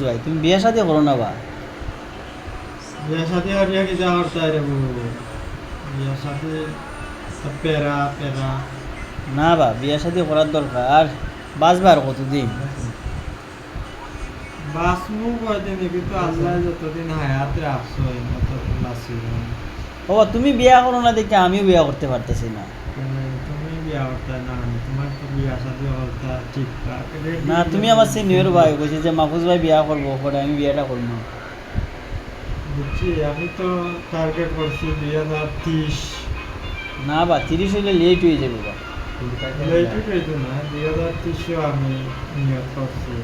ভাই তুমি বিয়ে শাদী করো না বা? বিয়া শাদি হরিয়া কি যাওয়ার তাই রে বউ, বিয়া শাদি সব পেরা পেরা না বা, বিয়ে শাদী করার দরকার। আর বাঁচবার কতদিন? বাসমু কয়দিন কিন্তু আল্লাহ যতদিন হায়াত রাখছো ততদিন বাঁচিব। ও তুমি বিয়া করো না দেখে আমিও বিয়া করতে পারতেছি না। তুমি বিয়া করতে না, তোমার তো বিয়া শাদি হলতা ঠিকঠাক না তুমি আমার সিনিয়র ভাই, বলছি যে মাহফুজ ভাই বিয়া করবো, পরে আমি বিয়েটা করবো। বুঝছি, আমি তো টার্গেট করছি 2030। না বা, 30 হইলে লেট হয়ে যাবে বা। লেটই পেয়েছি না, 2030 আমি নিয়ত করছি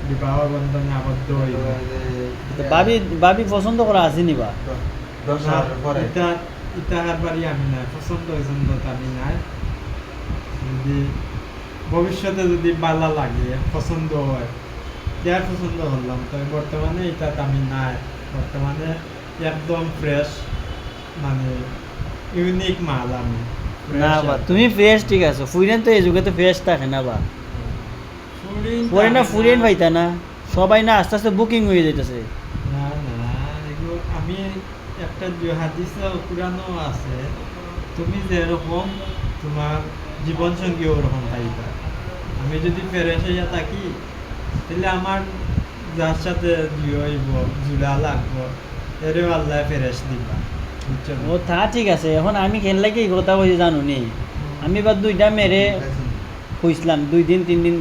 বিবাহ বন্ধনে আবদ্ধ হইব। তো ভাবি ভাবি পছন্দ করা আসেনি বা? ইতাহার বাড়ি আমি নাই, পছন্দ পছন্দ আমি নাই। যদি ভবিষ্যতে যদি বালা লাগে পছন্দ হয়, যার পছন্দ করলাম, তবে বর্তমানে এটা আমি নাই। বর্তমানে একদম ফ্রেশ, মানে ইউনিক মাল আমি। না বা, তুমি ফ্রেশ ঠিক আছে, ফুরিয়ান তো এই যুগে তো ফ্রেশ থাকে না বা। পরে না ফুরিয়ান পাইতা না, সবাই না আস্তে আস্তে বুকিং হয়ে যাইতেছে। না না, এগুলো আমি একটা হাদিস পুরানো আছে, তুমি যেরকম তোমার জীবন সঙ্গী ওরকম পাইবা। আমি যদি ফ্রেশ হইয়া থাকি, তাহলে আমার যার সাথে হইব জুড়া লাগবো, এরেও আল্লাহ ফ্রেশ দিবা, বুঝছো না? ও তা ঠিক আছে, এখন আমি খেললে কি কথা বলছি জানো নি? আমি এবার 2টা মেরে খুঁজলাম, 2 দিন 3 দিন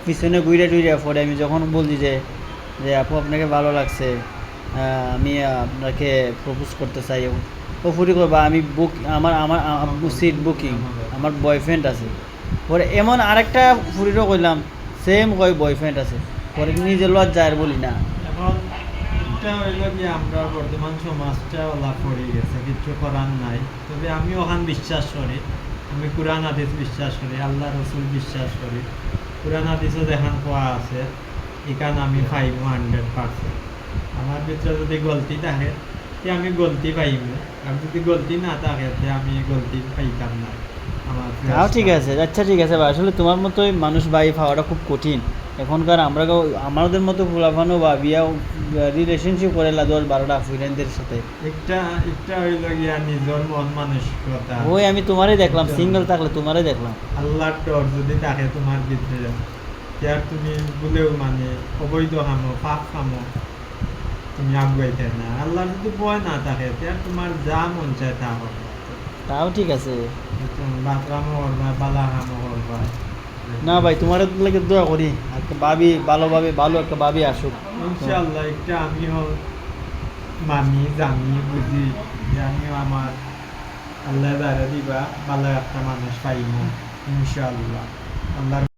পিছনে ঘুরে টুইরে, পরে আমি যখন বলছি যে যে আপু আপনাকে ভালো লাগছে, আমি আপনাকে প্রপোজ করতে চাই, ও ফুরি করবা আমি বুক, আমার আমার সিট বুকিং, আমার বয়ফ্রেন্ড আছে। পরে এমন আরেকটা ফুরিরও কইলাম, সেম কয় বয়ফ্রেন্ড আছে। পরে নিজে লজ্জা আর বলি না। এখন এটা হইল কি, আমরা বর্তমান সমাজটা লাভ করে গেছে, কিছু করার নাই। তবে আমি ওখান বিশ্বাস করি, আমি কোরআন হাদিস বিশ্বাস করি, আল্লাহ রসুল বিশ্বাস করি। কোরআন হাদিসও দেখান পাওয়া আছে, এখানে আমি পাইব 100%। আমার ভিতরে যদি গলতি থাকে তে আমি গলতি পাইব, আর যদি গলতি না থাকে তে আমি গলতি পাইতাম না। আমার তাও ঠিক আছে, আচ্ছা ঠিক আছে ভাই, আসলে তোমার মতোই মানুষ ভাই পাওয়াটা খুব কঠিন এখনকার। আমরা আমাদের মতো ফুলাফানো বা বিয়া রিলেশনশিপ করে 10-12টা ফ্রেন্ডদের সাথে। একটা একটা হইল গিয়া নিজের মন মানসিকতা। ওই আমি তোমারই দেখলাম, সিঙ্গেল থাকলে তোমারই দেখলাম। আল্লাহর ডর যদি থাকে তোমার ভিতরে, আর তুমি বলেও মানে অবৈধ খামো পাপ খামো, তুমি আগুয়াইতে না। আল্লাহর যদি ভয় না থাকে, আর তোমার যা মন চায় তা করবা। তাও ঠিক আছে। বাতরামো করবা, বালা খামো করবা। না ভাই, তোমার লাগে দোয়া করি একটা ভাবি, ভালোভাবে ভালো একটা ভাবি আসুক। ইনশাআল্লাহ একটা আমিও মানি জানি বুঝি যে আমিও আমার আল্লাহ দ্বারা দিবা ভালো একটা মানুষ পাইব ইনশাআল্লাহ। আল্লাহর